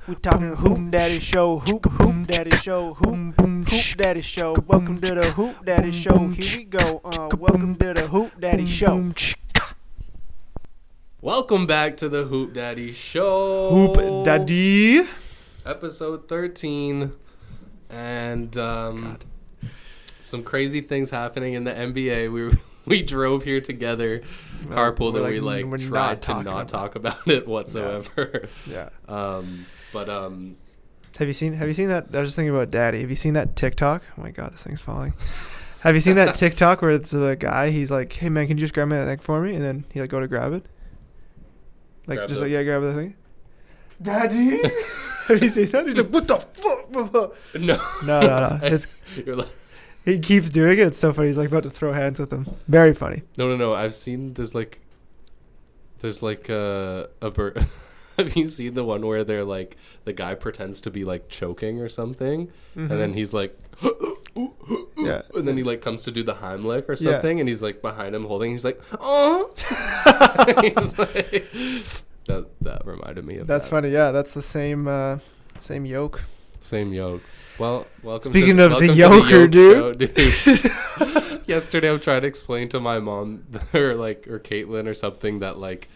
We talking HoopDaddy show, HoopDaddy show, HoopDaddy show. Welcome to the HoopDaddy show. Here we go. Welcome to the HoopDaddy show. Welcome back to the HoopDaddy show. HoopDaddy. Episode 13. And some crazy things happening in the NBA. We drove here together, carpooled, and we tried to not talk about it whatsoever. Yeah. Have you seen that? I was just thinking about Daddy. Have you seen that TikTok? Oh my God, this thing's falling. Have you seen that TikTok where it's the guy? He's like, "Hey man, can you just grab that thing for me?" And then he go to grab it. Grab the thing. Daddy. Have you seen that? He's like, "What the fuck?" No. You're like, he keeps doing it. It's so funny. He's like about to throw hands with him. Very funny. No. I've seen there's like a bird. Have you seen the one where they're like the guy pretends to be like choking or something, and then he's like, yeah, and then he like comes to do the Heimlich or something, and he's like behind him holding. He's like, he's like, that reminded me of. That's funny. Yeah, that's the same yoke. Same yoke. Well, welcome. Speaking of the yoker, dude. Yesterday, I'm trying to explain to my mom or Caitlin or something that like,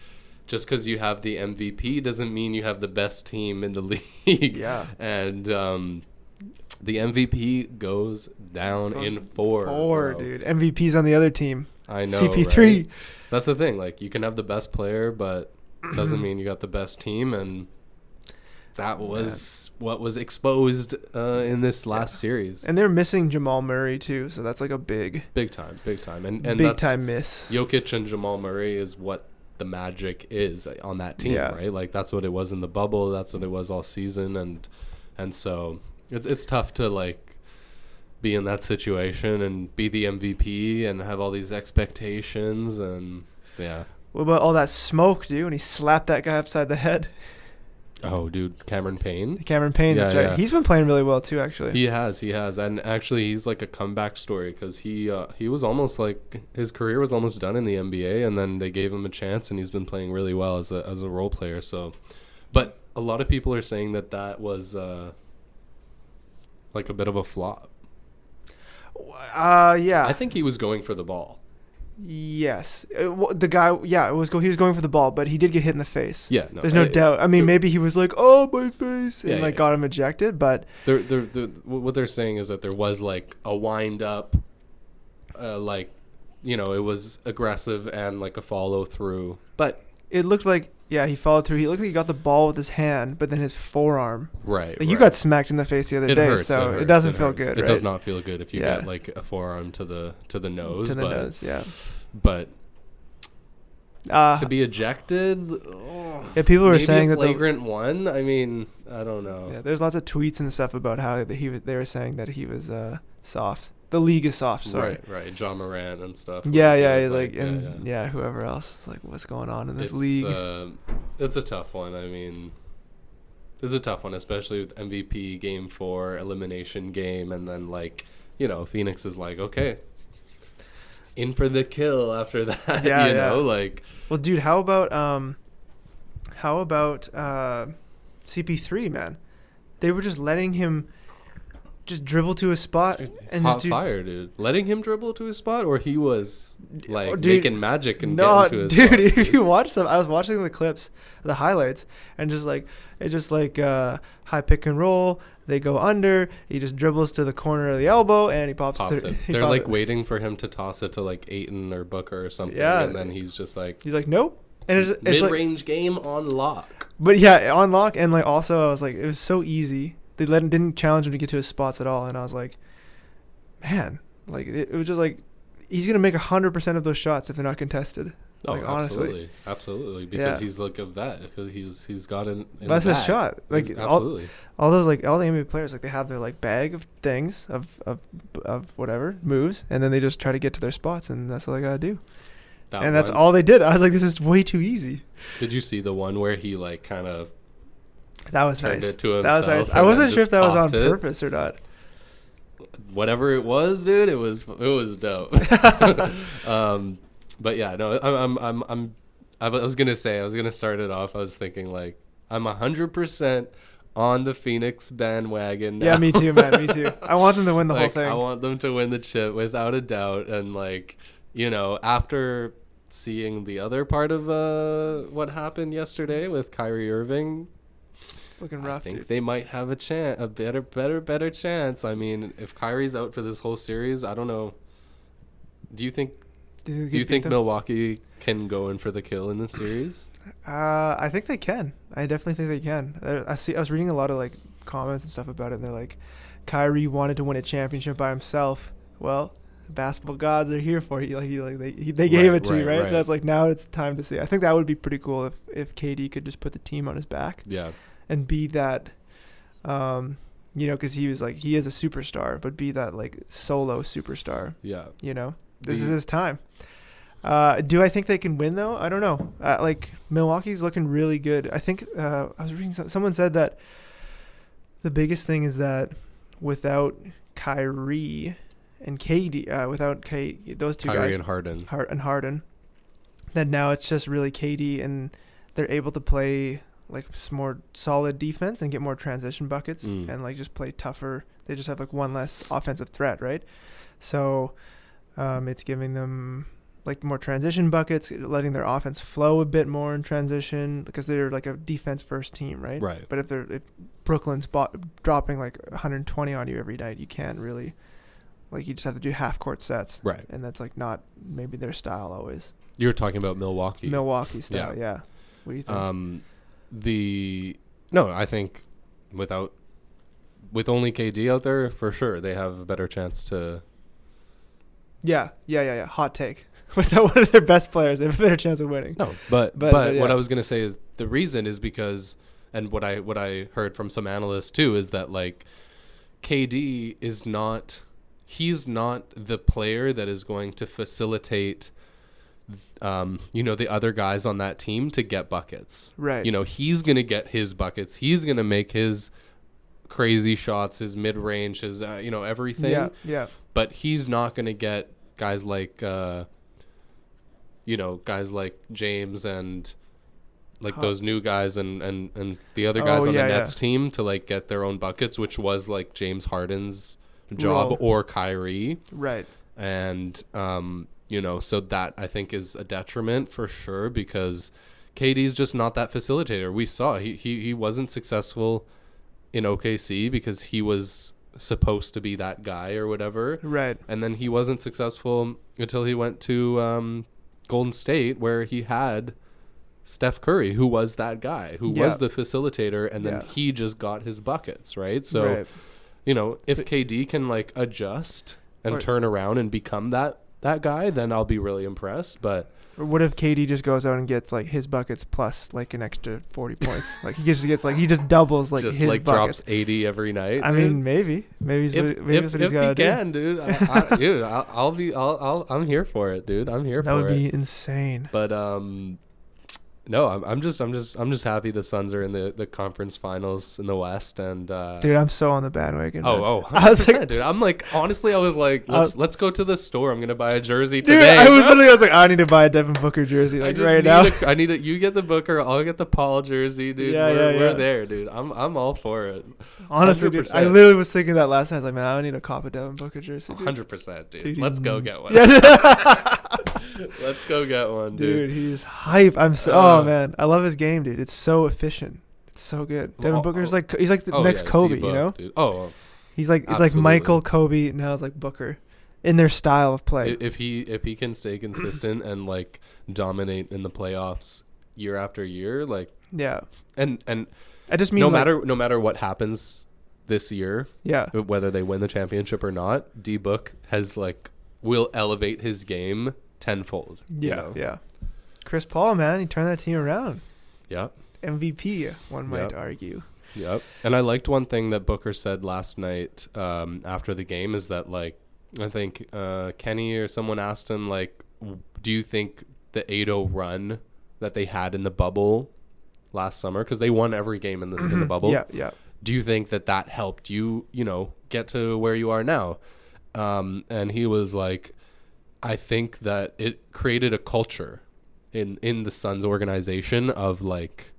just because you have the MVP doesn't mean you have the best team in the league. Yeah. And the MVP goes down in four, dude. MVP's on the other team. I know. CP3. Right? That's the thing. Like, you can have the best player, but doesn't mean you got the best team. And that was what was exposed in this last series. And they're missing Jamal Murray too, so that's like a big time, and big time miss. Jokic and Jamal Murray is what the magic is on that team, right? Like, that's what it was in the bubble. That's what it was all season, and so it's tough to like be in that situation and be the MVP and have all these expectations and What about all that smoke, dude? When he slapped that guy upside the head. Oh, dude, Cameron Payne, that's right. He's been playing really well too, actually. He has, and actually he's like a comeback story because he was almost like his career was almost done in the NBA, and then they gave him a chance, and he's been playing really well as a role player. So, but a lot of people are saying that was like a bit of a flop. Yeah. I think he was going for the ball. Yes, the guy. Yeah, he was going for the ball, but he did get hit in the face. Yeah, no, there's no doubt. I mean, maybe he was like, "Oh, my face," and got him ejected. But what they're saying is that there was like a wind up, it was aggressive and like a follow through. But it looked like he followed through. He looked like he got the ball with his hand, but then his forearm. Right. You got smacked in the face the other day, hurts, so it doesn't feel good. It does not feel good if you get like a forearm to the nose. To the nose, yeah. But to be ejected, people were saying that flagrant one. I mean, I don't know. Yeah, there's lots of tweets and stuff about how they were saying that he was soft. The league is soft, sorry. Right. John Morant and stuff. Whoever else. It's like, what's going on in this league? It's a tough one. I mean, it's a tough one, especially with MVP Game 4, elimination game, and then Pheonix is like, okay, in for the kill after that. Well, dude, how about CP3, man? They were just letting him just dribble to a spot and hot fire, dude. Letting him dribble to his spot, or he was making magic and getting to his spot. Dude, if you watch them, I was watching the clips, the highlights, and high pick and roll. They go under. He just dribbles to the corner of the elbow, and he pops it. They're waiting for him to toss it to like Ayton or Booker or something, and then he's like, nope. And it's mid-range game on lock. But on lock, and also I was like, it was so easy. They didn't challenge him to get to his spots at all, and I was like, man, it was just like he's gonna make 100% of those shots if they're not contested. Absolutely, because he's like a vet, because he's got an. That's a shot. Absolutely. All those all the NBA players they have their bag of things of whatever moves, and then they just try to get to their spots, and that's all they gotta do. That's all they did. I was like, this is way too easy. Did you see the one where he kind of? That was turned nice. It to himself. That was nice. I wasn't sure if that was on purpose or not. Whatever it was, dude, it was dope. But yeah, no, I was gonna start it off. I was thinking I'm 100% on the Pheonix bandwagon now. Yeah, me too, man. Me too. I want them to win the whole Like, thing. I want them to win the chip without a doubt. And like, after seeing the other part of what happened yesterday with Kyrie Irving, It's looking rough, I think dude. they might have a chance, a better chance. I mean, if Kyrie's out for this whole series, I don't know. Do you think Do you think Milwaukee can go in for the kill in this series? I think they can. I definitely think they can. I was reading a lot of like comments and stuff about it. And they're like, Kyrie wanted to win a championship by himself. Well, basketball gods are here for you. They gave it to you, right? So it's like, now it's time to see. I think that would be pretty cool if KD could just put the team on his back. Yeah. And be that, because he is a superstar, but be that like solo superstar. Yeah. This is his time. Do I think they can win though? I don't know. Milwaukee's looking really good. I think I was reading someone said that the biggest thing is that without Kyrie and KD, without those two Kyrie guys, and Harden, that now it's just really KD, and they're able to play like some more solid defense and get more transition buckets and like just play tougher. They just have like one less offensive threat, right? So it's giving them like more transition buckets, letting their offense flow a bit more in transition, because they're like a defense first team, right? Right. But if Brooklyn's dropping like 120 on you every night, you can't really, like, you just have to do half court sets. Right. And that's like not maybe their style always. You're talking about Milwaukee. Milwaukee style, yeah. What do you think? I think with only KD out there, for sure they have a better chance to. Yeah. Hot take. Without one of their best players, they have a better chance of winning. No, but yeah. What I was gonna say is the reason is because, and what I heard from some analysts too, is that like KD is not. He's not the player that is going to facilitate, the other guys on that team to get buckets. Right. He's going to get his buckets. He's going to make his crazy shots, his mid-range, his, everything. Yeah. But he's not going to get guys like, James and like those new guys and the other guys on the Nets team to like get their own buckets, which was like James Harden's job or Kyrie. Right. And, so that I think is a detriment for sure, because KD's just not that facilitator. We saw he wasn't successful in OKC because he was supposed to be that guy or whatever. Right. And then he wasn't successful until he went to Golden State, where he had Steph Curry, who was that guy, who was the facilitator, and then he just got his buckets, right? So, if KD can like adjust and turn around and become that guy, then I'll be really impressed. But what if KD just goes out and gets like his buckets plus like an extra 40 points? Like he just gets like, he just doubles like just his like buckets. drops 80 every night. I mean, maybe that's what he's got to do. Can, dude. I'm here for it, dude. I'm here for it. That would be insane. But no, I'm just happy the Suns are in the conference finals in the West, and dude, I'm so on the bandwagon. I was like, dude, I'm like, honestly, I was like, let's go to the store. I'm gonna buy a jersey today. I was like, I need to buy a Devin Booker jersey like right now. I need it. You get the Booker, I'll get the Paul jersey, dude. We're there, dude. I'm all for it. Honestly, dude, I literally was thinking that last night. I was like, man, I need a cop of Devin Booker jersey. 100%, dude. Let's go get one. Let's go get one, dude. He's hype. Oh man, I love his game, dude. It's so efficient. It's so good. Devin Booker's like, he's like the next Kobe, D-Book, dude. He's like, it's like Michael, Kobe. Now it's like Booker, in their style of play. If he can stay consistent and like dominate in the playoffs year after year, like and I just mean no matter what happens this year, whether they win the championship or not, D-Book will elevate his game tenfold. Yeah. Chris Paul, man, he turned that team around. Yep. MVP, one might argue. Yep. And I liked one thing that Booker said last night after the game is that, like, I think Kenny or someone asked him, like, do you think the 8-0 run that they had in the bubble last summer, because they won every game in the bubble. Yeah. Do you think that helped you, get to where you are now? And he was like, I think that it created a culture in the Suns organization of like,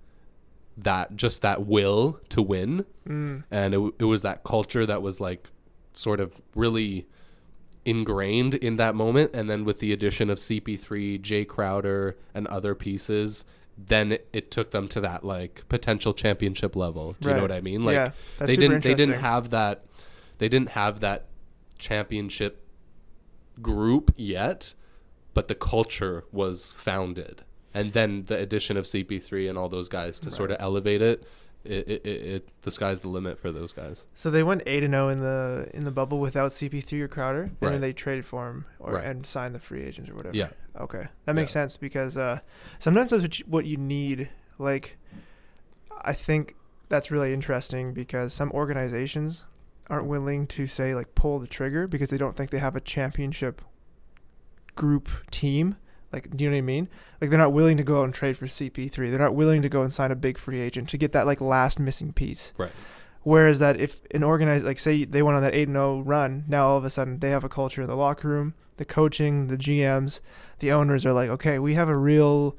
that will to win. And it was that culture that was like sort of really ingrained in that moment. And then with the addition of CP3, Jay Crowder, and other pieces, then it took them to that like potential championship level. Do you know what I mean? Like they didn't have that championship group yet, but the culture was founded. And then the addition of CP3 and all those guys to sort of elevate it, the sky's the limit for those guys. So they went 8-0 in the bubble without CP3 or Crowder, and then they traded for him and signed the free agents or whatever. Yeah. Okay, that makes sense because sometimes that's what you need. Like, I think that's really interesting because some organizations aren't willing to say like pull the trigger because they don't think they have a championship group team. Like, do you know what I mean? Like, they're not willing to go out and trade for CP3. They're not willing to go and sign a big free agent to get that, like, last missing piece. Right. Whereas that if an organized, like, say they went on that 8-0 run, now all of a sudden they have a culture in the locker room, the coaching, the GMs, the owners are like, okay, we have a real,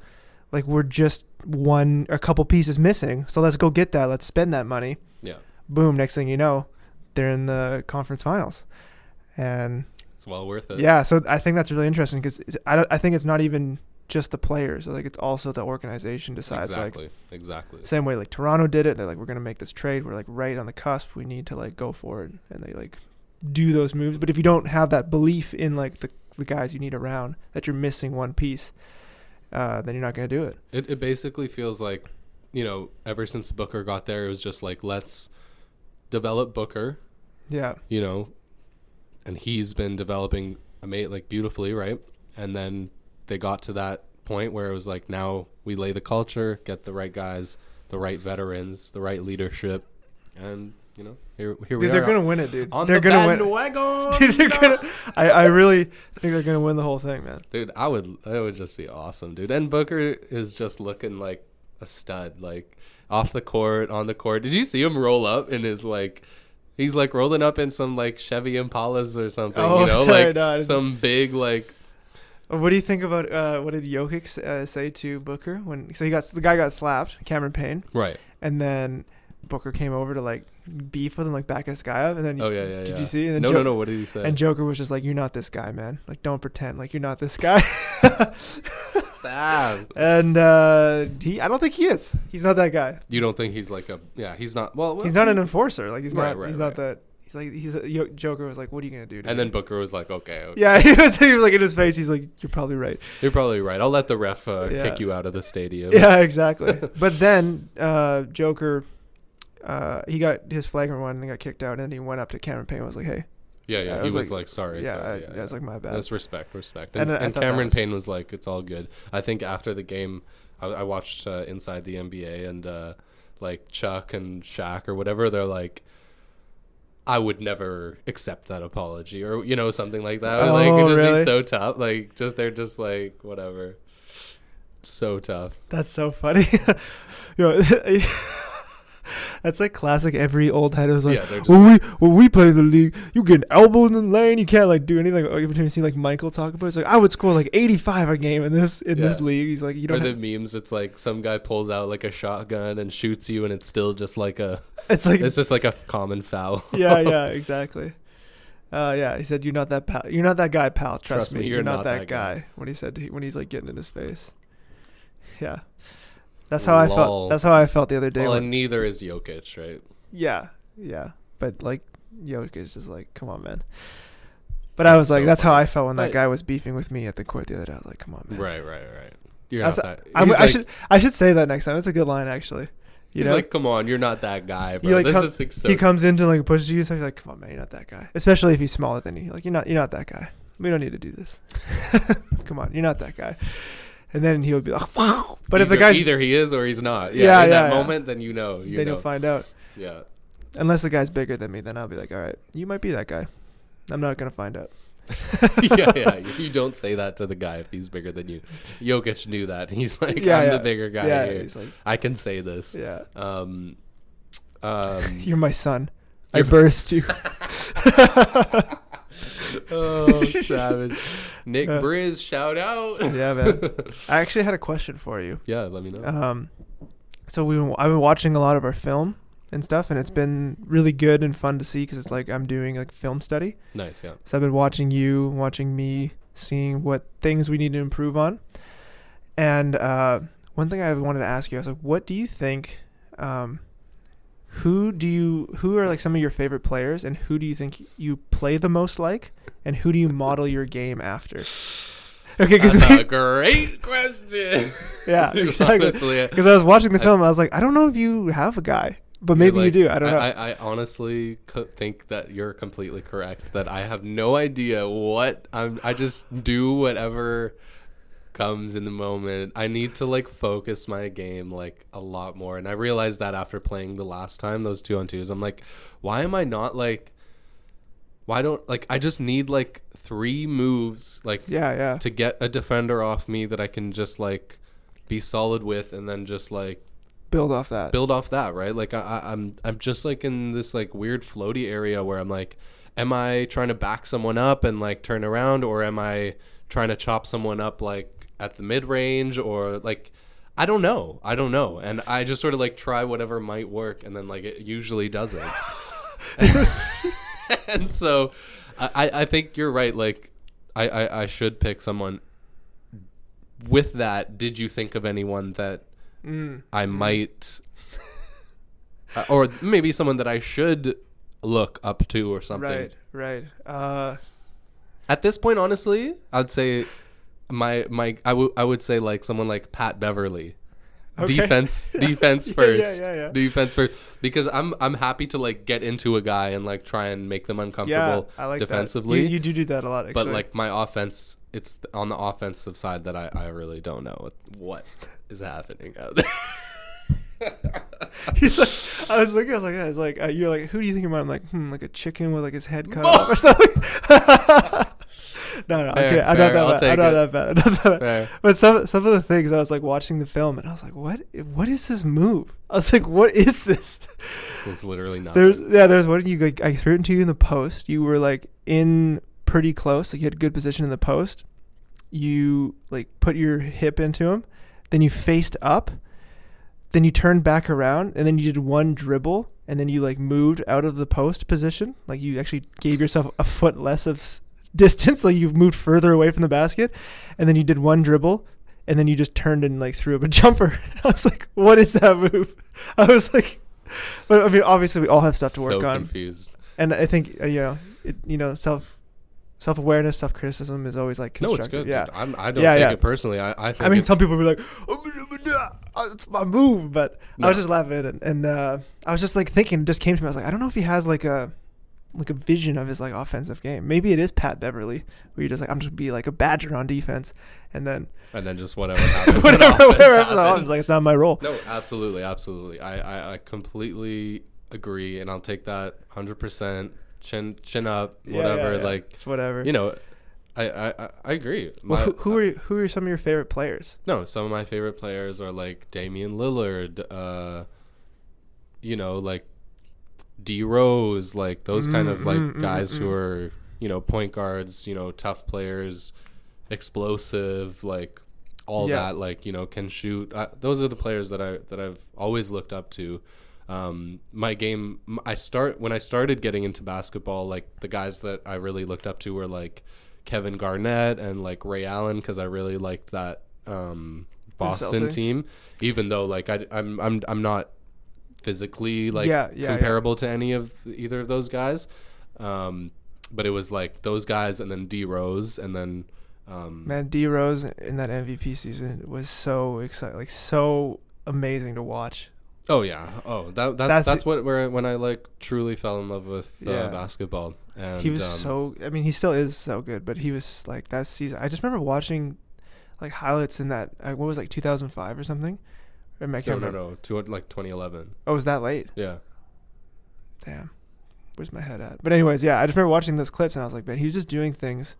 like, we're just a couple pieces missing. So let's go get that. Let's spend that money. Yeah. Boom. Next thing you know, they're in the conference finals. And it's well worth it. Yeah, so I think that's really interesting because I think it's not even just the players. Like, it's also the organization decides. Exactly. Same way like Toronto did it. They're like, we're going to make this trade. We're like right on the cusp. We need to like go for it. And they like do those moves. But if you don't have that belief in like the guys you need around, that you're missing one piece, then you're not going to do it. It basically feels like, ever since Booker got there, it was just like, let's develop Booker. Yeah. And he's been developing like beautifully, right? And then they got to that point where it was like, now we lay the culture, get the right guys, the right veterans, the right leadership, and here we dude, are. They're gonna win it, dude. They're gonna win. Dude, they're gonna. I really think they're gonna win the whole thing, man. Dude, it would just be awesome, dude. And Booker is just looking like a stud, like off the court, on the court. Did you see him roll up in his like? He's like rolling up in some like Chevy Impalas or something, some big like. What do you think about what did Jokic say to Booker when the guy got slapped, Cameron Payne, right? And then Booker came over to like beef with him, like back this guy up, and then did you see? And then no, what did he say? And Joker was just like, "You're not this guy, man. Like, don't pretend like you're not this guy." Sad. And I don't think he is. He's not that guy. You don't think he's like he's not. Well, he's not an enforcer. Like he's not that. Joker was like, "What are you gonna do?" And then Booker was like, "Okay." Yeah, he was like in his face. He's like, "You're probably right. You're probably right. I'll let the ref kick you out of the stadium." Yeah, exactly. But then Joker, he got his flagrant one and then got kicked out, and then he went up to Cameron Payne and was like, "Hey." Yeah. He was like, "Sorry." Yeah, it's like my bad. That's respect. And Cameron Payne was like, "It's all good." I think after the game, I watched Inside the NBA, and like Chuck and Shaq or whatever, they're like, I would never accept that apology or, something like that. Oh, like, it just really? be so tough. Like, they're just like, whatever. So tough. That's so funny. That's like classic. Every old head was like, when we play the league, you get an elbow in the lane. You can't like do anything. Like, you've seen like Michael talk about it. It's like, I would score like 85 a game in this league. He's like, you don't. Or the memes. It's like some guy pulls out like a shotgun and shoots you, and it's still just like it's just like a common foul. Yeah, exactly. He said, "You're not that pal. You're not that guy, pal. Trust me, you're not that guy." When he said when he's like getting in his face. Yeah. That's how I felt. That's how I felt the other day. Well, and neither is Jokic, right? Yeah. But like Jokic is like, come on, man. But I was like, that's how I felt when that guy was beefing with me at the court the other day. I was like, come on, man. Right. You're not that. I should say that next time. That's a good line, actually. He's like, come on, you're not that guy, bro. He comes in to like pushes you, so you're like, come on, man, you're not that guy. Especially if he's smaller than you. Like, you're not that guy. We don't need to do this. Come on, you're not that guy. And then he would be like, wow. But if the guy either he is or he's not. Yeah. In that moment, then you'll find out. Yeah. Unless the guy's bigger than me, then I'll be like, all right, you might be that guy. I'm not gonna find out. Yeah. You don't say that to the guy if he's bigger than you. Jokic knew that. He's like, I'm the bigger guy here. He's like, I can say this. Yeah. You're my son. I birthed you. Oh, savage. Nick Briz, shout out. Yeah, man. I actually had a question for you. Yeah, let me know. So I've been watching a lot of our film and stuff, and it's been really good and fun to see because it's like I'm doing like film study. Nice, yeah. So I've been watching me, seeing what things we need to improve on. And one thing I wanted to ask you, I was like, what do you think? Who are like some of your favorite players, and who do you think you play the most like, and who do you model your game after? Okay, that's a great question. Yeah, exactly. Because I was watching the film, I was like, I don't know if you have a guy, but maybe you do. I don't know. I honestly think that you're completely correct. That I have no idea what I just do whatever comes in the moment. I need to like focus my game like a lot more, and I realized that after playing the last time those 2-on-2s, I'm like, why am I not like? Why don't like I just need like 3 moves like to get a defender off me that I can just like be solid with, and then just like build off that, right? Like I'm just like in this like weird floaty area where I'm like, am I trying to back someone up and like turn around, or am I trying to chop someone up like at the mid range, or like I don't know, and I just sort of like try whatever might work, and then like it usually doesn't. And so I think you're right. Like I should pick someone. With that, did you think of anyone that I might or maybe someone that I should look up to or something? Right. At this point, honestly, I'd say I would say like someone like Pat Beverly. Okay. Defense first. Yeah. Defense first, because I'm happy to like get into a guy and like try and make them uncomfortable defensively. You do that a lot, actually. But like my offense, it's on the offensive side that I really don't know what is happening out there. I was like, you're like, who do you think about? I'm like, like a chicken with like his head cut off or something. No, fair, I'm not that bad. But some of the things, I was like watching the film and I was like, what is this move? I was like, what is this? It's literally nothing. There's one you like, I threw it into you in the post. You were like in pretty close, like you had good position in the post. You like put your hip into him, then you faced up, then you turned back around, and then you did one dribble, and then you like moved out of the post position, like you actually gave yourself a foot less of distance, like you've moved further away from the basket, and then you did one dribble, and then you just turned and like threw up a jumper. I was like, what is that move? I was like, but I mean, obviously we all have stuff to work on. Confused. And I think self-awareness, self-criticism is always like constructive. No, it's good. Yeah, I don't take it personally. I think some people will be like, it's my move, but no. I was just laughing at it, and I was just like thinking, it just came to me. I was like, I don't know if he has like a vision of his like offensive game. Maybe it is Pat Beverly, where you're just like, I'm just be like a badger on defense, and then just whatever happens. whatever happens. Like, it's not my role. No, absolutely. I completely agree, and I'll take that 100%. Chin up, whatever. Yeah. Like it's whatever. You know, I agree. Well, who are some of your favorite players? No, some of my favorite players are like Damian Lillard. Like D Rose, like those kind of like guys who are, point guards, tough players, explosive, like all that, like, can shoot. Those are the players that I've always looked up to. My game, when I started getting into basketball, like the guys that I really looked up to were like Kevin Garnett and like Ray Allen, because I really liked that Boston team, even though like I'm not physically like comparable to any of either of those guys, but it was like those guys and then D Rose, and then man, D Rose in that MVP season was so exciting, like so amazing to watch. Oh yeah. Oh, that's when I like truly fell in love with basketball. And he was he still is so good, but he was like that season. I just remember watching like highlights in that. What was like 2005 or something? No, to like 2011. Oh, was that late? Yeah. Damn, where's my head at? But anyways, yeah, I just remember watching those clips and I was like, man, he was just doing things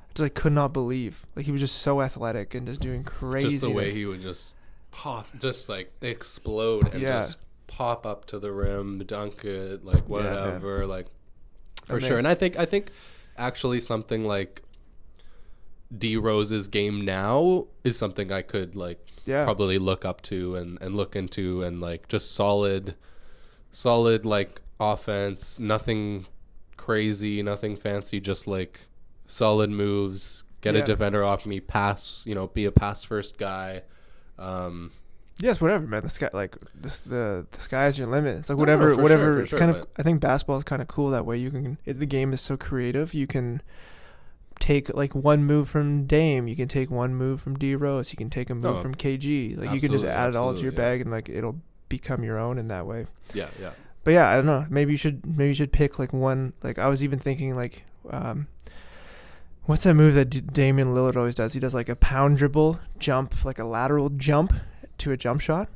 I just like could not believe. Like he was just so athletic and just doing crazy. Just the way he would just pop, just like explode and just pop up to the rim, dunk it, like whatever, like for sure. And I think actually something like D Rose's game now is something I could like probably look up to and look into, and like just solid like offense, nothing crazy, nothing fancy, just like solid moves, get a defender off me, pass, be a pass first guy. Yes, whatever, man. The sky, like this, the sky is your limit. It's like whatever. Sure, it's kind of. I think basketball is kind of cool that way. You can. The game is so creative. You can take like one move from Dame. You can take one move from D Rose. You can take a move from KG. Like you can just add it all to your bag, and like it'll become your own in that way. Yeah. But yeah, I don't know. Maybe you should pick like one. Like I was even thinking like, what's that move that Damian Lillard always does? He does like a pound dribble jump, like a lateral jump to a jump shot,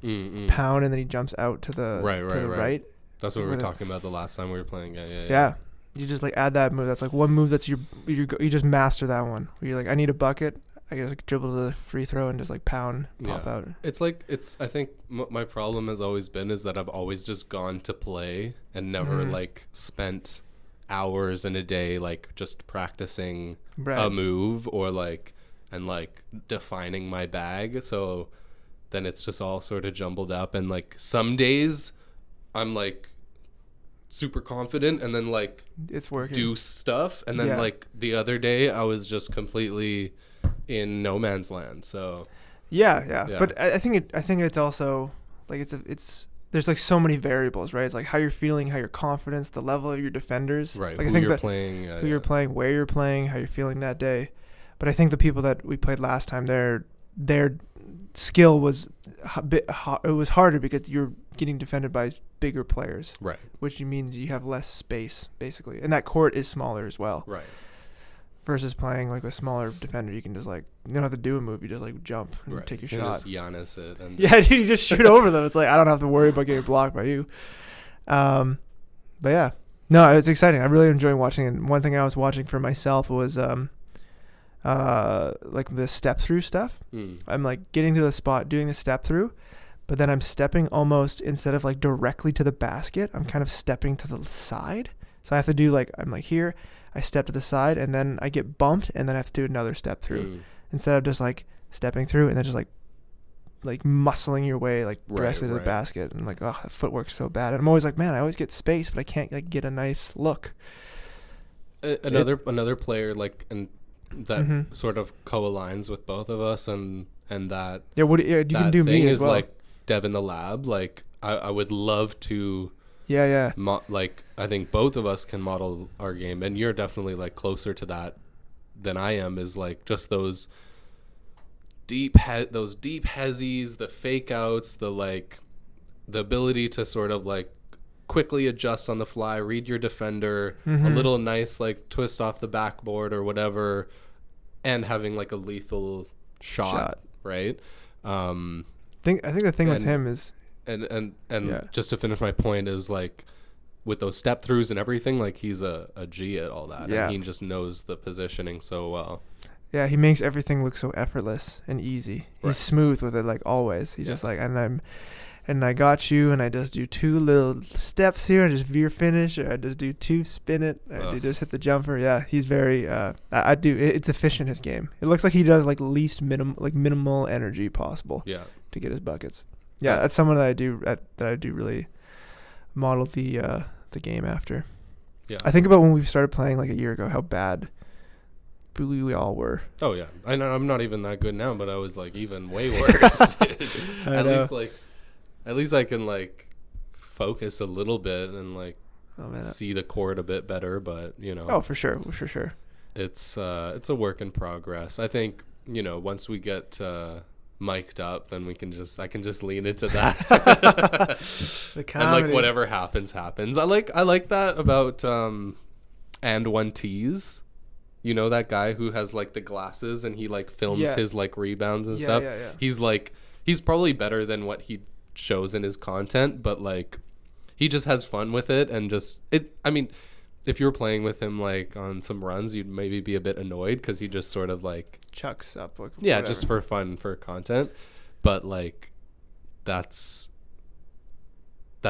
pound, and then he jumps out to the right. That's what we were talking about the last time we were playing. Yeah. You just like add that move. That's like one move that's you just master that one. Where you're like, I need a bucket. I gotta like dribble to the free throw and just like pound, pop out. I think my problem has always been is that I've always just gone to play and never like spent hours in a day like just practicing a move or like and like defining my bag. So then it's just all sort of jumbled up, and like some days I'm like super confident and then like it's working, do stuff, and then like the other day I was just completely in no man's land. So yeah. But I think it's also like it's there's like so many variables, right? It's like how you're feeling, how your confidence, the level of your defenders, right? Like who you're playing, you're playing, where you're playing, how you're feeling that day. But I think the people that we played last time, their skill was it was harder because you're getting defended by bigger players, right? Which means you have less space basically, and that court is smaller as well, right? Versus playing like a smaller defender, you can just like you don't have to do a move, you just like jump and take your shot. Just Giannis it, and you just shoot over them. It's like I don't have to worry about getting blocked by you. But yeah, no, it's exciting. I really enjoy watching it. One thing I was watching for myself was like the step through stuff. I'm like getting to the spot, doing the step through, but then I'm stepping almost instead of like directly to the basket, I'm kind of stepping to the side. So I have to do like I'm like here, I step to the side, and then I get bumped, and then I have to do another step through instead of just like stepping through and then just like muscling your way like directly to the basket. And like, oh, that footwork's so bad. And I'm always like, man, I always get space, but I can't like get a nice look. Another player like and that sort of co-aligns with both of us, and that you can do me as well. Like Devin the Lab. Like I would love to. Like I think both of us can model our game, and you're definitely like closer to that than I am. Is like just those deep hezzies, the fake outs, the ability to sort of like quickly adjust on the fly, read your defender, a little nice like twist off the backboard or whatever, and having like a lethal shot. Right? I think the thing with him is. And just to finish my point is like with those step throughs and everything, like he's a G at all that. And he just knows the positioning so well. Yeah, he makes everything look so effortless and easy. He's smooth with it like always. He's just like and I got you, and I just do two little steps here, and just veer finish, or I just do two spin it, and just hit the jumper. Yeah, he's very it's efficient, his game. It looks like he does like minimal energy possible to get his buckets. Yeah, that's someone that I do really model the game after. Yeah, I think about when we started playing like a year ago, how bad we all were. Oh yeah, I know I'm not even that good now, but I was like even way worse. At least I can like focus a little bit and like see the court a bit better. But oh for sure, it's a work in progress. I think once we get mic'd up, then I can just lean into that. And like whatever happens. I like that about and one tease. That guy who has like the glasses and he like films his like rebounds and stuff. Yeah. He's probably better than what he shows in his content, but like he just has fun with it, and if you were playing with him like on some runs, you'd maybe be a bit annoyed because he just sort of like chucks up like just for fun, for content. But like that's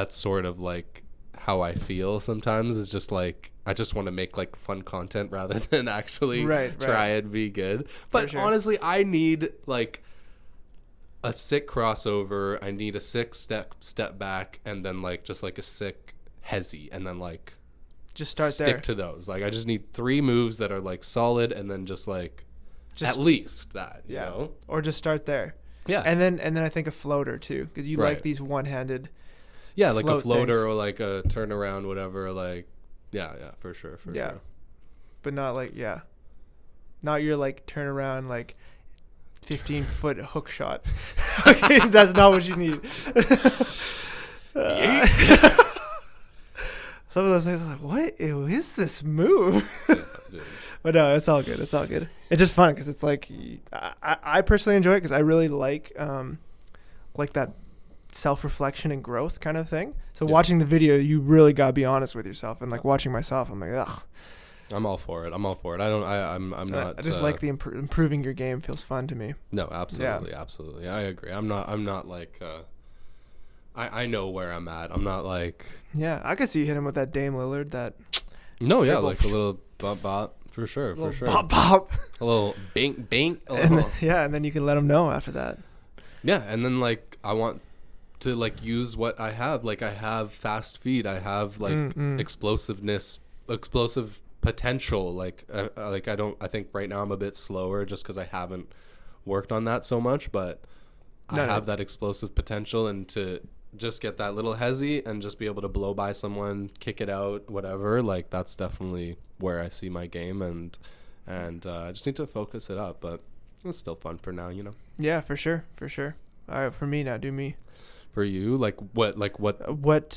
sort of like how I feel sometimes. Is just like I just want to make like fun content rather than actually try and be good. But honestly, I need like a sick crossover. I need a sick step back, and then like just like a sick hezzy, and then like just stick there. To those. Like I just need 3 moves that are like solid, and then just like at least that, you know? Or just start there. Yeah. And then I think a floater too, because you like these one-handed. Yeah, like a floater things. Or like a turnaround, whatever. Like, yeah, for sure, for sure. But not like not your like turnaround like 15-foot hook shot. Okay, that's not what you need. Some of those things, I was like, what is this move? But no, it's all good. It's all good. It's just fun because it's like, I personally enjoy it because I really like that self-reflection and growth kind of thing. So watching the video, you really got to be honest with yourself. And like watching myself, I'm like, ugh. I'm all for it. I'm not. I just like the improving your game feels fun to me. No, absolutely. Absolutely. I agree. I'm not like, I know where I'm at. I'm not like. Yeah, I could see you hit him with that Dame Lillard. That. No, yeah, like a little bop for sure, for sure. Bop. A little bink. And then you can let him know after that. Yeah, and then like I want to like use what I have. Like I have fast feet. I have like explosive potential. Like I think right now I'm a bit slower just because I haven't worked on that so much, but I have that explosive potential, and to just get that little hezzy and just be able to blow by someone, kick it out, whatever, like that's definitely where I see my game, and I just need to focus it up, but it's still fun for now, you know. Yeah, for sure. All right, for me now, do me. For you, what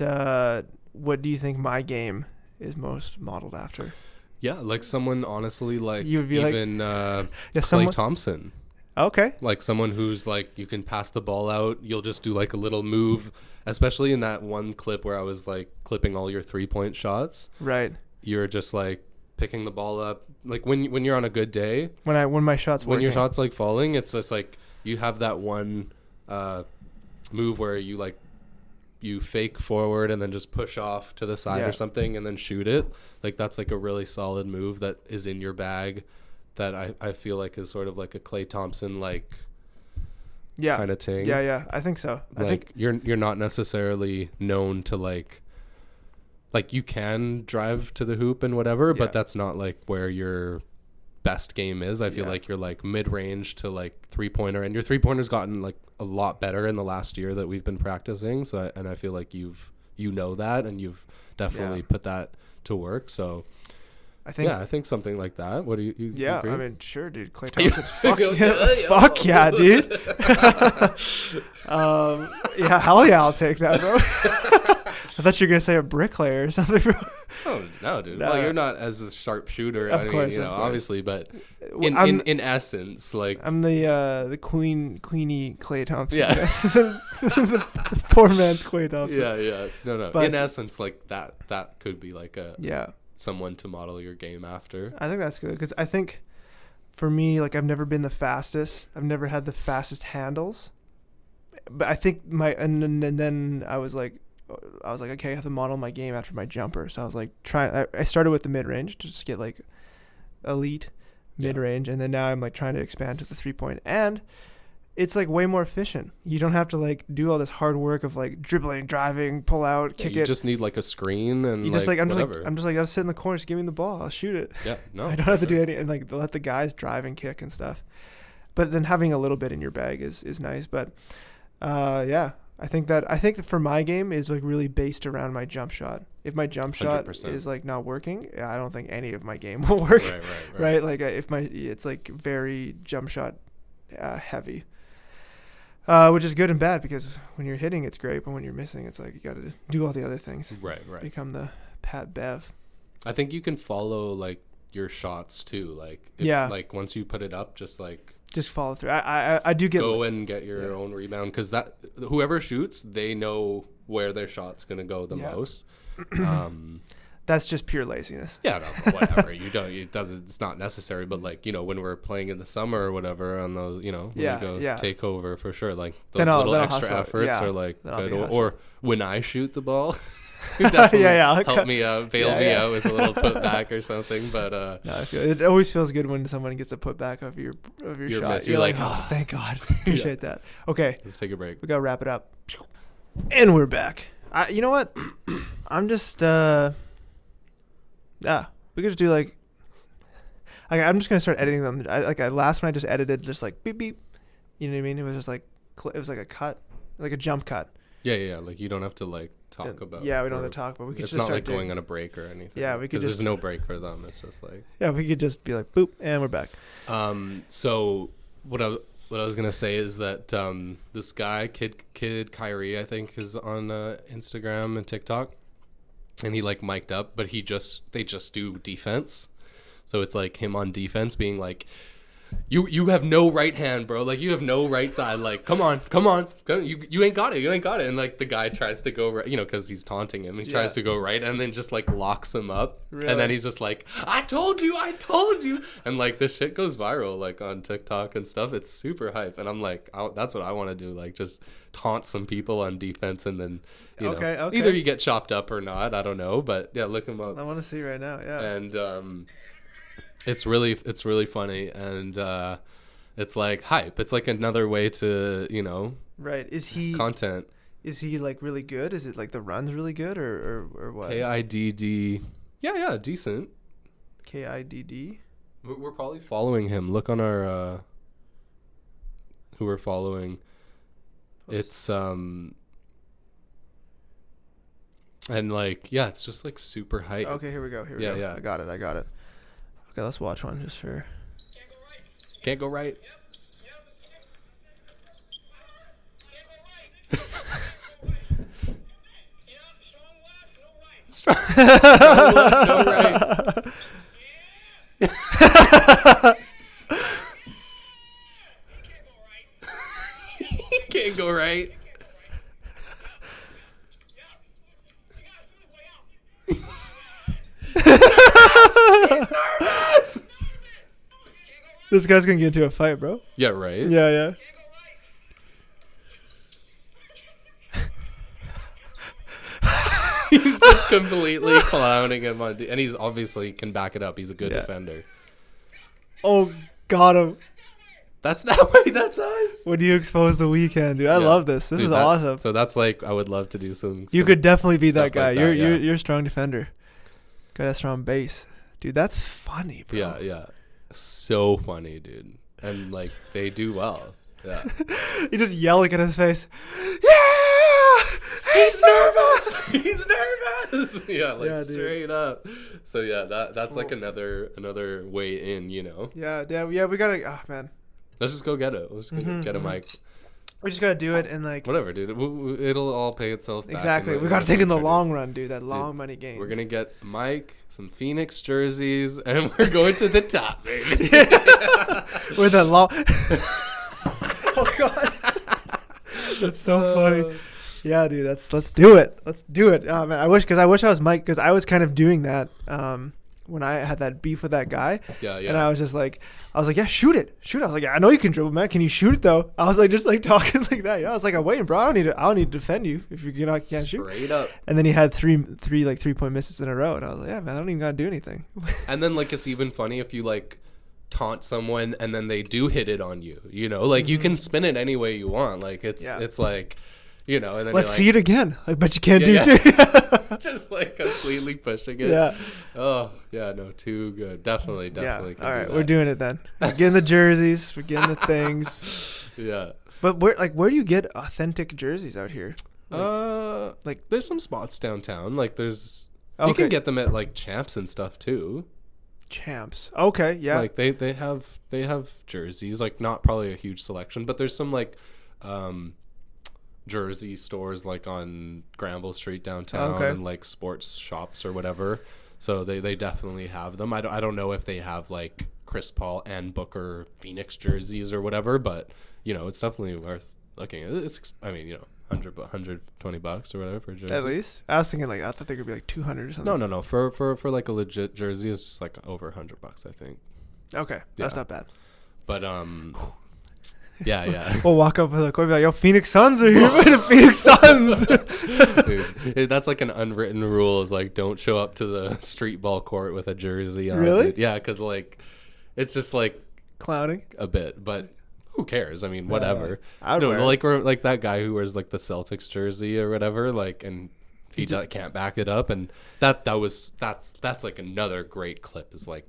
do you think my game is most modeled after? Yeah, like someone honestly like you would be even Klay Thompson. Okay. Like someone who's like, you can pass the ball out. You'll just do like a little move, especially in that one clip where I was like clipping all your 3-point shots. Right. You're just like picking the ball up. Like when you're on a good day. When my shot's working. When your shot's like falling, it's just like you have that one move where you fake forward and then just push off to the side or something and then shoot it. Like that's like a really solid move that is in your bag. That I feel like is sort of like a Klay Thompson like kind of thing. Yeah, I think so. I think you're not necessarily known to like you can drive to the hoop and whatever, but that's not like where your best game is. I feel like you're like mid-range to like 3-pointer, and your 3-pointer's gotten like a lot better in the last year that we've been practicing. So I feel like you know that, and you've definitely put that to work. So I think something like that. What do you yeah, agree? I mean, sure, dude. Klay Thompson. Fuck yeah, dude. Yeah, hell yeah, I'll take that, bro. I thought you were going to say a bricklayer or something, bro. Oh, no, dude. No. Well, you're not as a sharp shooter, of course, obviously, but in essence, like... I'm the queenie Klay Thompson. Yeah. The poor man's Klay Thompson. Yeah. No. But in essence, like, that could be like a... Yeah. Someone to model your game after. I think that's good because I think for me, like, I've never been the fastest. I've never had the fastest handles, but I think and then I was like, okay, I have to model my game after my jumper. So I was like I started with the mid range to just get like elite mid range, and then now I'm like trying to expand to the 3-point, and it's like way more efficient. You don't have to like do all this hard work of like dribbling, driving, pull out, kick it. You just need like a screen and I'm just like gotta sit in the corner, just give me the ball, I'll shoot it. Yeah, no, I don't have to do any, and like let the guys drive and kick and stuff. But then having a little bit in your bag is nice. But I think that for my game is like really based around my jump shot. If my jump shot 100%. is like not working, I don't think any of my game will work. Right. Like it's like very jump shot heavy. Which is good and bad because when you're hitting, it's great, but when you're missing, it's like you got to do all the other things. Right. Become the Pat Bev. I think you can follow like your shots too. Like like once you put it up, just follow through. I do go and get your own rebound, because that whoever shoots, they know where their shot's gonna go the most. That's just pure laziness. Yeah, no, whatever. It's not necessary, but like, when we're playing in the summer or whatever on those, when we go take over for sure. Like those little extra efforts are like good. Or when I shoot the ball, definitely I'll help me out, bail me out with a little putback or something. But no, it always feels good when someone gets a putback of your shot. You're like, oh, thank God. Appreciate that. Okay. Let's take a break. We got to wrap it up. And we're back. You know what? I'm just, we could just do like I'm just going to start editing them. Last one I just edited just like beep, beep. You know what I mean? It was just like, it was like a cut, like a jump cut. Yeah. Like you don't have to like talk about. Yeah, we don't have to talk, but we could just start. It's not like doing, going on a break or anything. Yeah, we could just. Because there's no break for them. It's just like. Yeah, we could just be like, boop, and we're back. So what I was gonna say is that this guy, Kid Kyrie, I think, is on Instagram and TikTok, and he like mic'd up, but they just do defense. So it's like him on defense being like, You have no right hand, bro. Like, you have no right side. Like, come on. You ain't got it. And, like, the guy tries to go right, because he's taunting him. He tries to go right and then just, like, locks him up. Really? And then he's just like, I told you. And, like, this shit goes viral, like, on TikTok and stuff. It's super hype. And I'm like, that's what I want to do. Like, just taunt some people on defense and then, you know, either you get chopped up or not. I don't know. But, yeah, look him up. I want to see right now, yeah. And, It's really funny, and it's like hype. It's like another way to, right. Is he content? Is he like really good? Is it like the run's really good or what? KIDD, yeah, decent. KIDD. We're probably following him. Look on our who we're following. It's and like it's just like super hype. Okay, here we go. Yeah, I got it. Okay, let's watch one just for. Can't go right. Strong left, no right. He can't go right. He's nervous. This guy's gonna get into a fight, bro. Yeah, right. Yeah. He's just completely clowning him on, and he's obviously can back it up. He's a good defender. Oh, got him. That's that way. That's us. When you expose the weekend, dude. I love this. This is awesome. So that's like I would love to do some. You could definitely be that guy. Like that, you're a strong defender. Got that strong base. Dude, that's funny, bro. Yeah. So funny, dude. And, like, they do well. Yeah. You just yelling at his face. Yeah! He's nervous! Yeah, like, straight up. So, yeah, that's cool. Like another way in, Yeah, we gotta, oh, man. Let's just go get it. Let's go get a mic. We just gotta do it and like whatever, dude. It'll all pay itself back. Exactly. We gotta think in the long run, dude. That long money game. We're gonna get Mike some Pheonix jerseys, and we're going to the top, baby. With a long. Oh God, that's so funny. Yeah, dude. Let's do it. Let's do it. Oh, man, I wish I was Mike because I was kind of doing that. When I had that beef with that guy. Yeah. And I was like, yeah, shoot it. I was like, yeah, I know you can dribble, man. Can you shoot it though? I was like, just like talking like that. I was like, I'm waiting, bro. I don't need to defend you if you can't shoot. Straight up. And then he had three 3-point misses in a row, and I was like, yeah, man, I don't even gotta do anything. And then like it's even funny if you like taunt someone and then they do hit it on you. Like you can spin it any way you want. Like it's like. And then let's see it again. I bet you can't do too. Just like completely pushing it. Yeah. Oh, yeah, no, too good. Definitely. Yeah. All right, we're doing it then. We're getting the jerseys. We're getting the things. Yeah. But where do you get authentic jerseys out here? Like there's some spots downtown. Like there's you can get them at like Champs and stuff too. Champs. Okay, yeah. Like they have jerseys. Like not probably a huge selection, but there's some like jersey stores like on Granville Street downtown and like sports shops or whatever. So they definitely have them. I don't know if they have like Chris Paul and Booker Pheonix jerseys or whatever, but it's definitely worth looking. It's $120 or whatever for a jersey. At least I was thinking I thought they could be like 200 or something. No. For like a legit jersey, it's just like over $100, I think. Okay, that's not bad. But Yeah. We'll walk up with a court, be like, "Yo, Pheonix Suns are here. We're the Pheonix Suns." Dude, that's like an unwritten rule. Is like don't show up to the street ball court with a jersey on. Really? Dude. Yeah, because like it's just like Clowning a bit, but who cares? I mean, whatever. I'd No, wear like or like that guy who wears like the Celtics jersey or whatever, like, and he can't back it up, and that's like another great clip. Is like,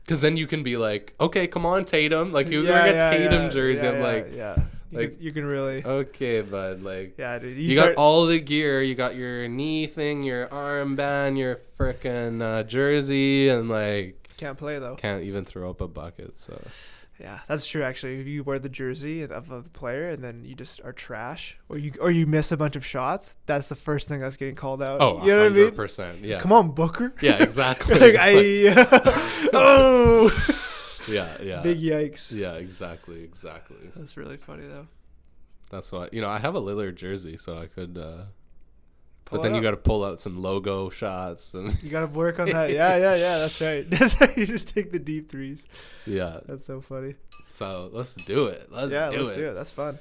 because then you can be like, okay, come on, Tatum. Like he was wearing a Tatum jersey. I'm like, you can really. Okay, bud. Like, Yeah, dude. You got all the gear. You got your knee thing, your armband, your frickin' jersey, and like Can't play though. Can't even throw up a bucket. So. Yeah, that's true. Actually, if you wear the jersey of the player and then you just are trash, or you miss a bunch of shots, that's the first thing that's getting called out. Oh, you know 100%. What I mean? Yeah. Come on, Booker. Yeah, exactly. Like, oh. Yeah. Big yikes. Yeah, exactly. That's really funny though. That's why I have a Lillard jersey, so I could. But then you got to pull out some logo shots, and you got to work on that. Yeah. That's right. That's right. You just take the deep threes. Yeah. That's so funny. So let's do it. Let's do it. That's fun.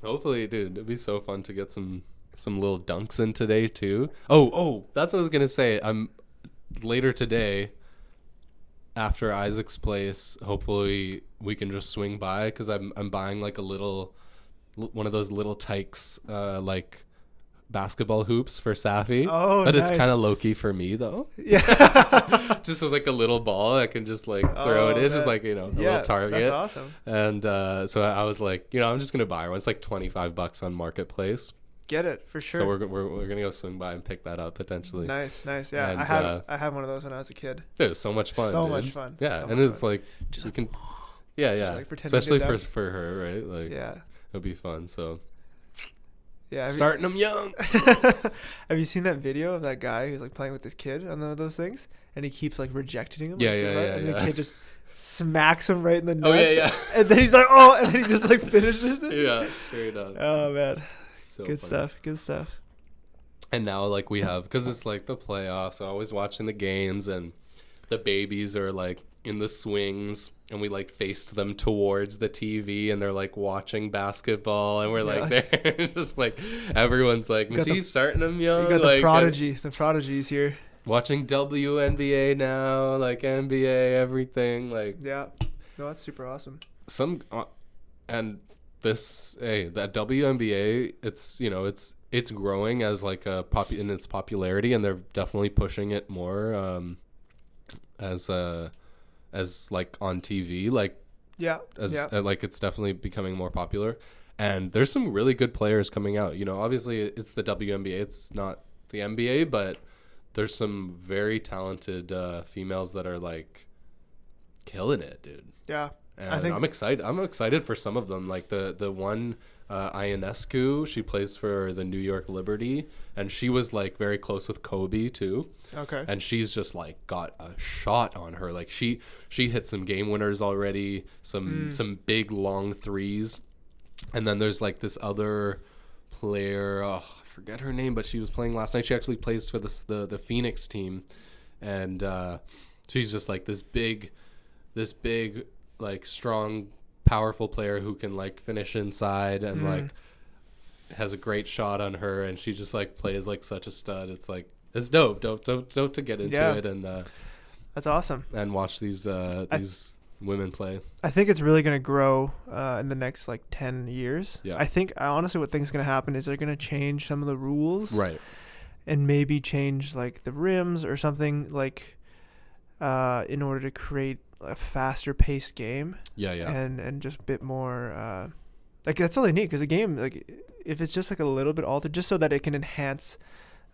Hopefully, dude, it'd be so fun to get some little dunks in today too. Oh, that's what I was gonna say. I'm later today. After Isaac's place, hopefully we can just swing by because I'm buying like one of those little Tykes like basketball hoops for Safi. Oh, but nice. It's kind of low key for me though. Yeah. Just with like a little ball I can just like throw it in. It's just like, a little target. That's awesome. And so I was like, I'm just gonna buy one. It's like $25 on Marketplace. Get it for sure. So we're gonna go swing by and pick that up potentially. Nice. Yeah, and, I had one of those when I was a kid. It was so much fun. So dude. much fun. Yeah, so and it's fun. Like just you like, can. Yeah. Like Especially for her, right? Like yeah, it'll be fun. So yeah, starting them young. Have you seen that video of that guy who's like playing with his kid on those things, and he keeps like rejecting him? And the kid just smacks him right in the nuts. Oh yeah. And then he's like, oh, and then he just like finishes it. Yeah, straight up. Oh man, so good funny. Good stuff. And now like we have, because it's like the playoffs, so always watching the games, and the babies are like in the swings, and we like faced them towards the TV, and they're like watching basketball, and we're like they're just like everyone's like Matisse starting them young. You got like, the prodigies here. Watching WNBA now, like NBA, everything like. Yeah, no, that's super awesome. And this that WNBA, it's growing as like in its popularity, and they're definitely pushing it more as like on TV, like like it's definitely becoming more popular, and there's some really good players coming out. Obviously it's the WNBA, it's not the NBA, but there's some very talented females that are like killing it, dude. Yeah. And I'm excited for some of them. Like the one Ionescu, she plays for the New York Liberty, and she was like very close with Kobe too. Okay. And she's just like got a shot on her. Like she hit some game winners already, some big long threes. And then there's like this other player, I forget her name, but she was playing last night. She actually plays for the Pheonix team, and she's just like this big like strong, powerful player who can like finish inside and like has a great shot on her, and she just like plays like such a stud. It's like it's dope to get into it, and that's awesome. And watch these women play. I think it's really going to grow in the next like 10 years. Yeah. I think honestly what thing's going to happen is they're going to change some of the rules. Right. And maybe change like the rims or something like in order to create a faster paced game. Yeah. And just a bit more like that's all they need, because the game, like if it's just like a little bit altered, just so that it can enhance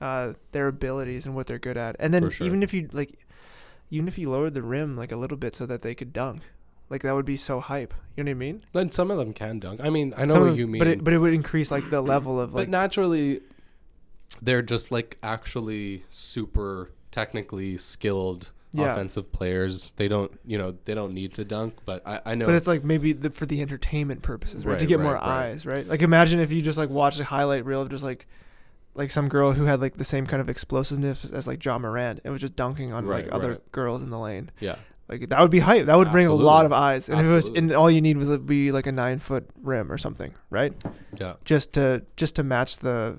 their abilities and what they're good at. And then even if you lowered the rim like a little bit so that they could dunk, like that would be so hype. You know what I mean? Then some of them can dunk. I mean, I know what you mean. But it would increase like the level of like. But naturally, they're just like actually super technically skilled offensive players. They don't need to dunk. But I know. But it's like maybe for the entertainment purposes, right? To get more eyes, right? Like imagine if you just like watch a highlight reel of just like some girl who had like the same kind of explosiveness as like John Morant. It was just dunking on like other girls in the lane. Yeah. Like that would be hype. That would bring a lot of eyes. And if it was, and all you need was be like a 9-foot rim or something, right? Yeah. Just to match the,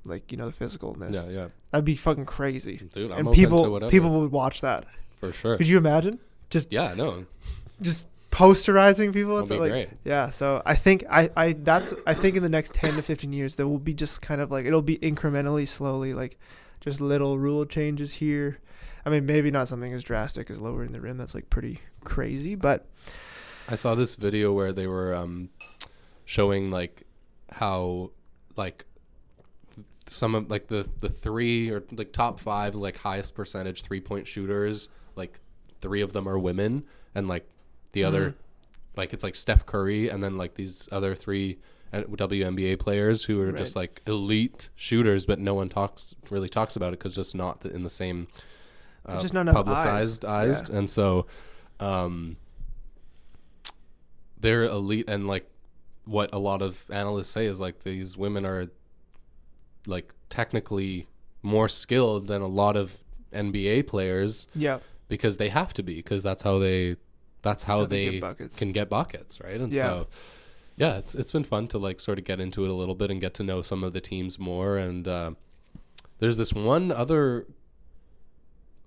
like, you know, the physicalness. Yeah, yeah. That'd be fucking crazy. Dude, I'm and open to whatever. people would watch that. For sure. Could you imagine? Just posterizing people. That'd be like, great. Yeah. So I think I think in the next 10 to 15 years there will be just kind of like, it'll be incrementally, slowly, like just little rule changes here. I mean, maybe not something as drastic as lowering the rim. That's like pretty crazy, but I saw this video where they were showing like how like some of like the 3 or like top 5 like highest percentage 3-point shooters, like 3 of them are women, and like the other, like it's like Steph Curry and then like these other 3 WNBA players who are just like elite shooters, but no one really talks about it because just not in the same just not enough publicized eyes. Yeah. And so they're elite, and like what a lot of analysts say is like these women are like technically more skilled than a lot of NBA players. Yeah. Because they have to be, because that's how they can get buckets, right? And so yeah, it's been fun to like sort of get into it a little bit and get to know some of the teams more. And there's this one other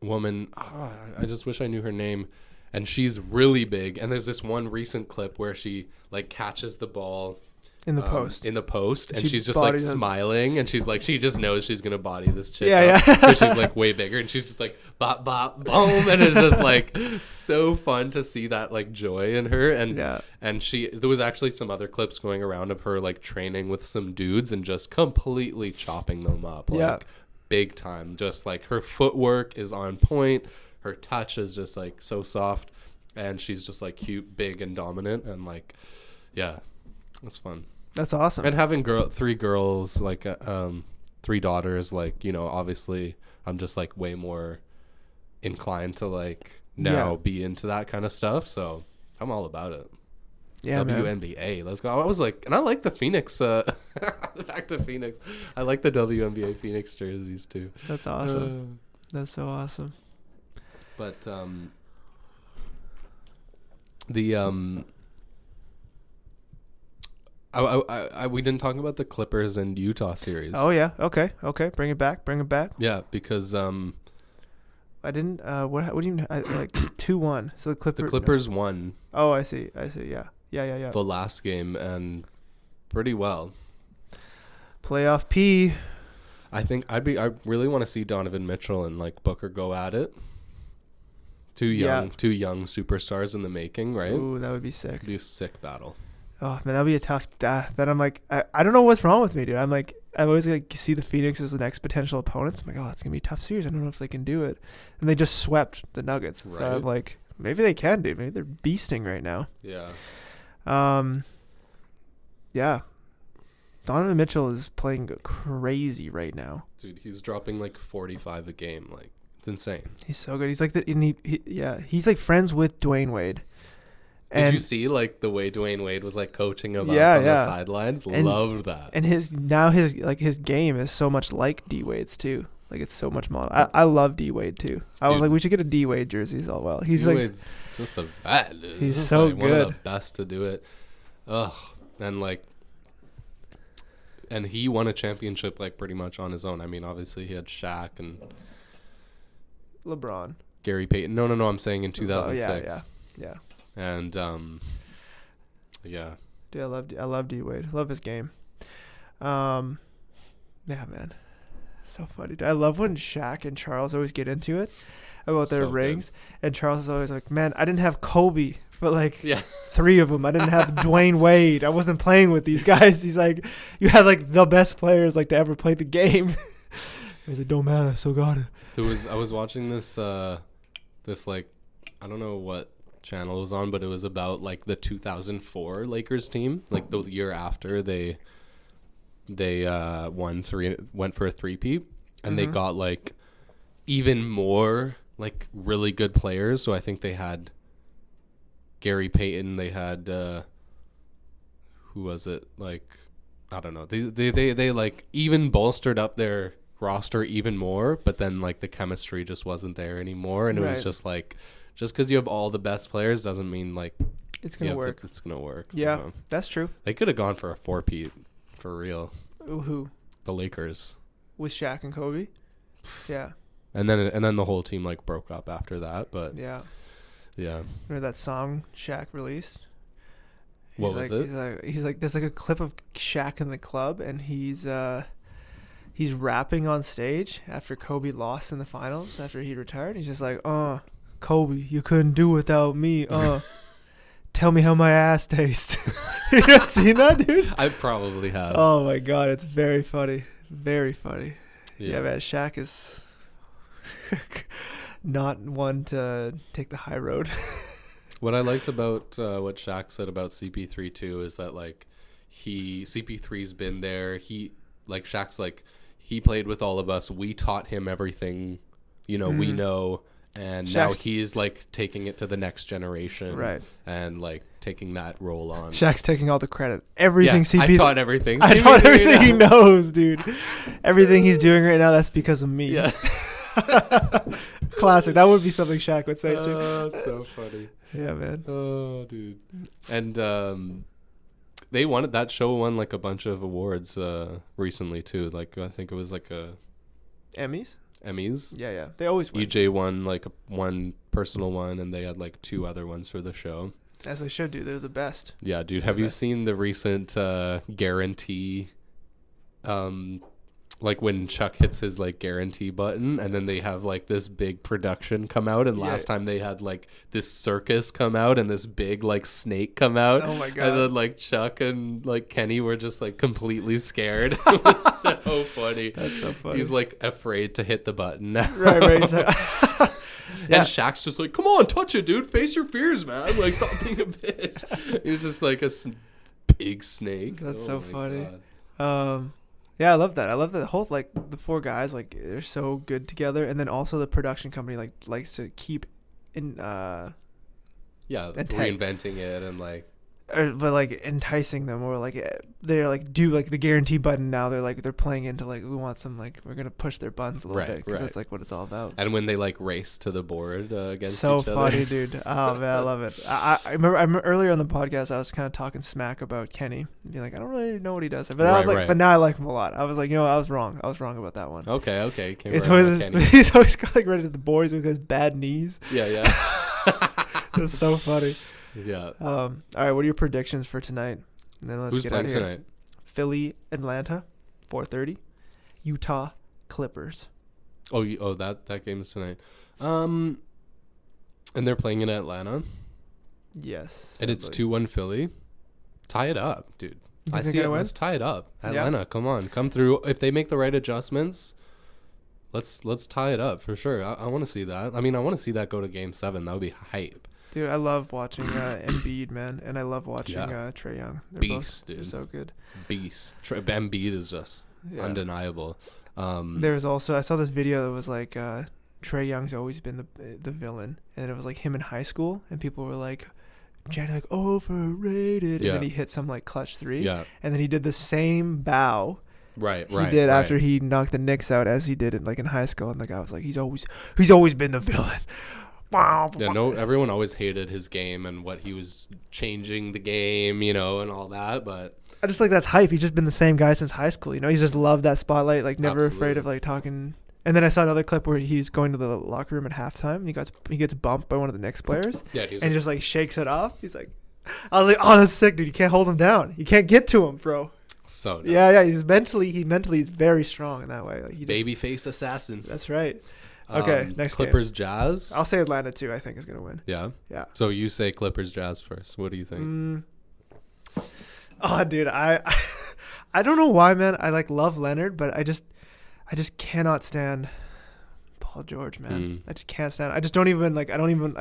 woman, I just wish I knew her name, and she's really big. And there's this one recent clip where she like catches the ball in the post, and she's just like smiling, and she's like, she just knows she's gonna body this chick up, because she's like way bigger, and she's just like bop bop boom, and it's just like so fun to see that like joy in her. And there was actually some other clips going around of her like training with some dudes and just completely chopping them up, like big time. Just like her footwork is on point, her touch is just like so soft, and she's just like cute, big, and dominant, and like it's fun. That's awesome. And having 3 girls, like 3 daughters, like, you know, obviously I'm just like way more inclined to like now be into that kind of stuff. So I'm all about it. Yeah, WNBA, man. Let's go. I was like, and I like the Pheonix. Back to Pheonix. I like the WNBA Pheonix jerseys too. That's awesome. That's so awesome. But we didn't talk about the Clippers and Utah series. Oh yeah, okay, bring it back. Yeah, because I didn't. What do you mean? Like 2-1. So the Clippers won. Oh, I see. Yeah. The last game, and pretty well. Playoff P. I think I really want to see Donovan Mitchell and like Booker go at it. Two young superstars in the making, right? Ooh, that would be sick. It'd be a sick battle. Oh man, that'd be a tough. Then I'm like, I don't know what's wrong with me, dude. I'm like, I always like see the Phoenix as the next potential opponents. I'm like, oh, it's gonna be a tough series. I don't know if they can do it. And they just swept the Nuggets. Right. So I'm like, maybe they can, dude. Maybe they're beasting right now. Yeah. Yeah. Donovan Mitchell is playing crazy right now. Dude, he's dropping like 45 a game. Like, it's insane. He's so good. He's like he's like friends with Dwayne Wade. Did you see like the way Dwayne Wade was like coaching him on the sidelines? Loved that. And his game is so much like D Wade's too. Like it's so much model. I love D Wade too. I was like, we should get a D Wade jersey as well. He's D Wade's just a vet, dude. He's so like good. One of the best to do it. Ugh. And he won a championship like pretty much on his own. I mean, obviously he had Shaq and LeBron, Gary Payton. No. I'm saying in 2006. Yeah. And yeah. Dude, I love D Wade. Love his game. Yeah, man. So funny. I love when Shaq and Charles always get into it about their rings. Good. And Charles is always like, man, I didn't have Kobe for like 3 of them. I didn't have Dwayne Wade. I wasn't playing with these guys. He's like, you had like the best players like to ever play the game. He's like, don't matter. I still got it. I was watching this like, I don't know what channel it was on, but it was about like the 2004 Lakers team, like the year after they went for a 3-peat, and they got like even more like really good players. So I think they had Gary Payton, they had who was it, like I don't know, they like even bolstered up their roster even more, but then like the chemistry just wasn't there anymore, and it was just like just because you have all the best players doesn't mean like it's gonna work. It's gonna work. Yeah, that's true. They could have gone for a 4-peat for real. Who? The Lakers with Shaq and Kobe. Yeah. And then the whole team like broke up after that. But yeah. Remember that song Shaq released? What was it? He's like there's like a clip of Shaq in the club, and he's rapping on stage after Kobe lost in the finals after he retired. He's just like, Kobe, you couldn't do without me. Tell me how my ass tastes. You haven't seen that, dude? I probably have. Oh my god, it's very funny. Very funny. Yeah, man, Shaq is not one to take the high road. What I liked about what Shaq said about CP3 too is that like CP3's been there. Shaq's like, he played with all of us. We taught him everything, we know. And Shaq's, now he's like taking it to the next generation, right? And like taking that role on. Shaq's taking all the credit. Everything I taught everything. I taught everything he knows, dude. Everything he's doing right now, that's because of me. Yeah. Classic. That would be something Shaq would say too. Oh, so funny. Yeah, man. Oh, dude. And that show won like a bunch of awards recently too. Like I think it was like a Emmys. Yeah. They always win. EJ won like one personal one, and they had like 2 other ones for the show. As they should do. They're the best. Yeah, dude. Have you seen the recent guarantee? Like when Chuck hits his like guarantee button, and then they have like this big production come out, and last time they had like this circus come out and this big like snake come out. Oh my god. And then like Chuck and like Kenny were just like completely scared. It was so funny. That's so funny. He's like afraid to hit the button. Right. He's like, And Shaq's just like, come on, touch it, dude. Face your fears, man. Like, stop being a bitch. He was just like a big snake. That's so funny. God. Yeah, I love that. I love that the whole like the 4 guys like they're so good together, and then also the production company like likes to keep in reinventing it and like but like enticing them, or like they're like do like the guarantee button now. They're playing into like we want some like we're gonna push their buttons a little bit because that's like what it's all about. And when they like race to the board against so each other, funny, dude. Oh man, I love it. I remember earlier on the podcast I was kind of talking smack about Kenny, being like I don't really know what he does, but I was like, but now I like him a lot. I was like, I was wrong about that one. Okay. He's always got like ready to the boys with his bad knees. Yeah. It's so funny. Yeah. All right. What are your predictions for tonight? And then let's Who's get out playing of here. tonight? Philly, Atlanta, 4:30. Utah, Clippers. Oh, that game is tonight. And they're playing in Atlanta. Yes. And it's 2-1 Philly. Tie it up, dude. I see it. Let's tie it up. Atlanta, come on, come through. If they make the right adjustments, let's tie it up for sure. I want to see that. I mean, I want to see that go to Game 7. That would be hype. Dude, I love watching Embiid, man, and I love watching Trae Young. They're Beast, dude. They're so good. Beast. Embiid is just undeniable. There's also I saw this video that was like Trae Young's always been the villain, and it was like him in high school, and people were like, Jenny like overrated, and then he hit some like clutch 3, and then he did the same bow. Right. He did after he knocked the Knicks out as he did it like in high school, and the guy was like, he's always been the villain. Yeah, everyone always hated his game and what he was changing the game, and all that. But I just like that's hype. He's just been the same guy since high school. He's just loved that spotlight, like never afraid of like talking. And then I saw another clip where he's going to the locker room at halftime. He gets bumped by one of the Knicks players. Yeah, and he just like shakes it off. He's like, I was like, oh, that's sick, dude. You can't hold him down. You can't get to him, bro. So dumb. Yeah. He's mentally he's very strong in that way. Like babyface assassin. That's right. Okay, next Clippers game. Jazz. I'll say Atlanta too. I think is gonna win. Yeah. So you say Clippers Jazz first. What do you think? Oh, dude, I don't know why, man. I like love Leonard, but I just cannot stand Paul George, man. I just can't stand. I just don't even like. I don't want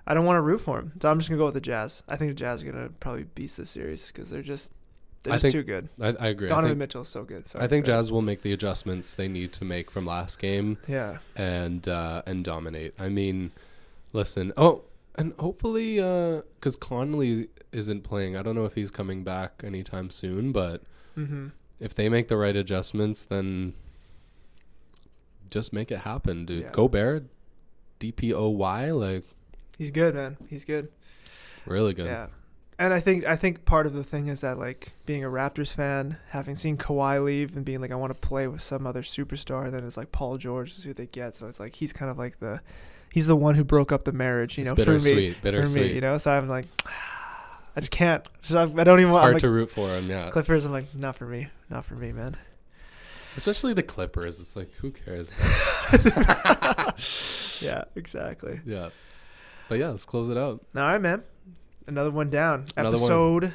to root for him. So I'm just gonna go with the Jazz. I think the Jazz are gonna probably beat this series because they're just too good. I agree. Donovan Mitchell's so good. I think Jazz will make the adjustments they need to make from last game. Yeah. And dominate. I mean, listen. Oh, and hopefully, because Conley isn't playing. I don't know if he's coming back anytime soon, but if they make the right adjustments, then just make it happen, dude. Yeah. Gobert DPOY, like he's good, man. He's good. Really good. Yeah. And I think part of the thing is that, like, being a Raptors fan, having seen Kawhi leave and being like, I want to play with some other superstar, then it's like Paul George is who they get. So it's like he's kind of like he's the one who broke up the marriage, you know, bittersweet. for me, you know. So I'm like, I just can't. I don't even. It's hard like, to root for him. Yeah. Clippers. I'm like, not for me, man. Especially the Clippers. It's like, who cares? Yeah, exactly. Yeah. But yeah, let's close it out. All right, man. Another one down. Another Episode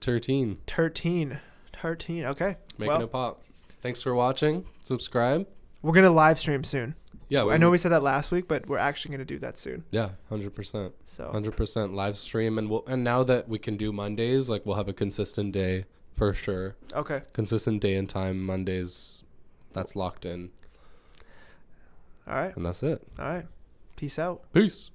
13. 13. Okay. Making it pop. Thanks for watching. Subscribe. We're going to live stream soon. Yeah. I know we said that last week, but we're actually going to do that soon. Yeah, 100%. So 100% live stream. And now that we can do Mondays, like, we'll have a consistent day for sure. Okay. Consistent day and time. Mondays. That's locked in. All right. And that's it. All right. Peace out. Peace.